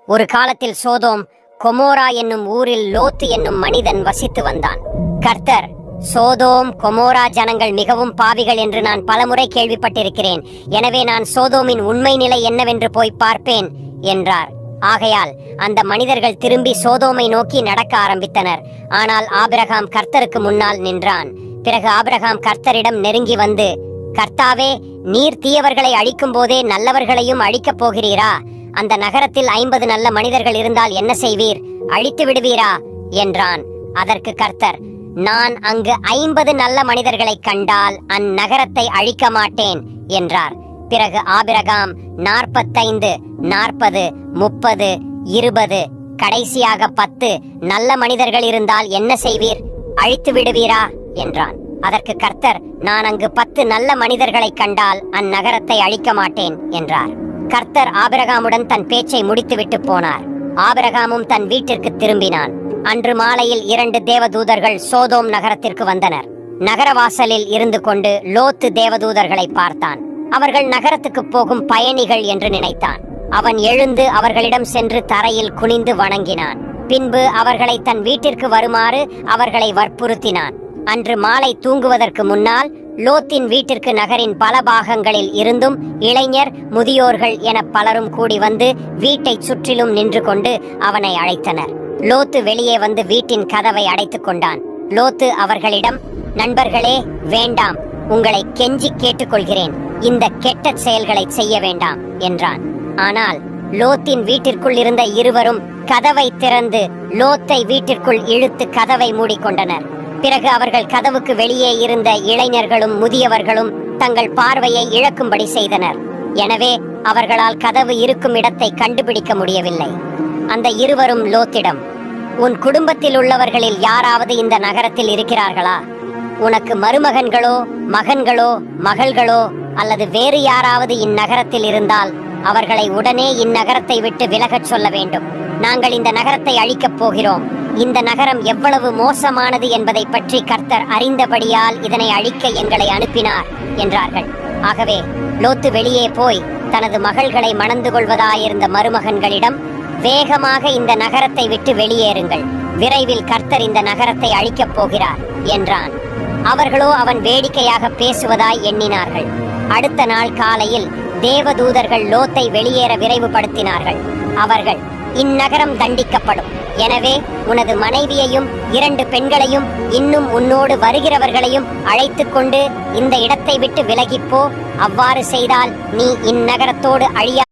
ஒரு காலத்தில் Sodom Gomorrah என்னும் ஊரில் லோத்து என்னும் மனிதன் வசித்து வந்தான். கர்த்தர், சோதோம் கொமோரா ஜனங்கள் மிகவும் பாவிகள் என்று நான் பலமுறை கேள்விப்பட்டிருக்கிறேன். எனவே நான் சோதோமின் உண்மை நிலை என்னவென்று போய் பார்ப்பேன் என்றார். ஆகையால் அந்த மனிதர்கள் திரும்பி சோதோமை நோக்கி நடக்க ஆரம்பித்தனர். ஆனால் ஆபிரகாம் கர்த்தருக்கு முன்னால் நின்றான். பிறகு ஆபிரகாம் கர்த்தரிடம் நெருங்கி வந்து, கர்த்தாவே, நீர் தீயவர்களை அழிக்கும் போதே நல்லவர்களையும் அழிக்கப் போகிறீரா? அந்த நகரத்தில் 50 நல்ல மனிதர்கள் இருந்தால் என்ன செய்வீர்? அழித்து விடுவீரா என்றான். அதற்கு கர்த்தர், நான் அங்கு 50 நல்ல மனிதர்களை கண்டால் அந்நகரத்தை அழிக்க மாட்டேன் என்றார். பிறகு ஆபிரகாம் 45, 40, 30, 20, கடைசியாக 10 நல்ல மனிதர்கள் இருந்தால் என்ன செய்வீர்? அழித்து விடுவீரா என்றான். அதற்கு கர்த்தர், நான் அங்கு 10 நல்ல மனிதர்களை கண்டால் அந்நகரத்தை அழிக்க மாட்டேன் என்றார். கர்த்தர் ஆபிரகாமுடன் தன் பேச்சை முடித்துவிட்டு போனார். ஆபிரகாமும் தன் வீட்டிற்கு திரும்பினான். அன்று மாலையில் 2 தேவதூதர்கள் சோதோம் நகரத்திற்கு வந்தனர். நகரவாசலில் இருந்து கொண்டு லோத்து தேவதூதர்களை பார்த்தான். அவர்கள் நகரத்துக்கு போகும் பயணிகள் என்று நினைத்தான். அவன் எழுந்து அவர்களிடம் சென்று தரையில் குனிந்து வணங்கினான். பின்பு அவர்களை தன் வீட்டிற்கு வருமாறு அவர்களை வற்புறுத்தினான். அன்று மாலை தூங்குவதற்கு முன்னால் லோத்தின் வீட்டிற்கு நகரின் பல பாகங்களில் இருந்தும் இளைஞர், முதியோர்கள் என பலரும் கூடி வந்து வீட்டை சுற்றிலும் நின்று கொண்டு அவனை அழைத்தனர். லோத்து வெளியே வந்து வீட்டின் கதவை அடைத்துக் கொண்டான். லோத்து அவர்களிடம், நண்பர்களே, வேண்டாம், உங்களை கெஞ்சி கேட்டுக்கொள்கிறேன், இந்த கெட்ட செயல்களை செய்ய வேண்டாம் என்றான். ஆனால் லோத்தின் வீட்டிற்குள் இருந்த இருவரும் கதவை திறந்து லோத்தை வீட்டிற்குள் இழுத்து கதவை மூடிக்கொண்டனர். பிறகு அவர்கள் கதவுக்கு வெளியே இருந்த இளைஞர்களும் முதியவர்களும் தங்கள் பார்வையை இழக்கும்படி செய்தனர். எனவே அவர்களால் கதவு இருக்கும் இடத்தை கண்டுபிடிக்க முடியவில்லை. அந்த இருவரும் லோத்திடம், உன் குடும்பத்தில் உள்ளவர்களில் யாராவது இந்த நகரத்தில் இருக்கிறார்களா? உனக்கு மருமகன்களோ, மகன்களோ, மகள்களோ அல்லது வேறு யாராவது இந்நகரத்தில் இருந்தால் அவர்களை உடனே இந்நகரத்தை விட்டு விலகச் சொல்ல வேண்டும். நாங்கள் இந்த நகரத்தை அழிக்கப் போகிறோம். இந்த நகரம் எவ்வளவு மோசமானது என்பதை பற்றி கர்த்தர் அறிந்தபடியால் இதனை அழிக்க எங்களை அனுப்பினார் என்றார்கள். ஆகவே லோத்து வெளியே போய் தனது மகள்களை மணந்து கொள்வதாயிருந்த மருமகன்களிடம், வேகமாக இந்த நகரத்தை விட்டு வெளியேறுங்கள், விரைவில் கர்த்தர் இந்த நகரத்தை அழிக்கப் போகிறார் என்றான். அவர்களோ அவன் வேடிக்கையாக பேசுவதாய் எண்ணினார்கள். அடுத்த நாள் காலையில் தேவதூதர்கள் லோத்தை வெளியேற விரைவுபடுத்தினார்கள். அவர்கள், இந்நகரம் தண்டிக்கப்படும். எனவே உனது மனைவியையும் 2 பெண்களையும் இன்னும் உன்னோடு வருகிறவர்களையும் அழைத்துக் கொண்டு இந்த இடத்தை விட்டு விலகிப்போ. அவ்வாறு செய்தால் நீ இந்நகரத்தோடு அழியா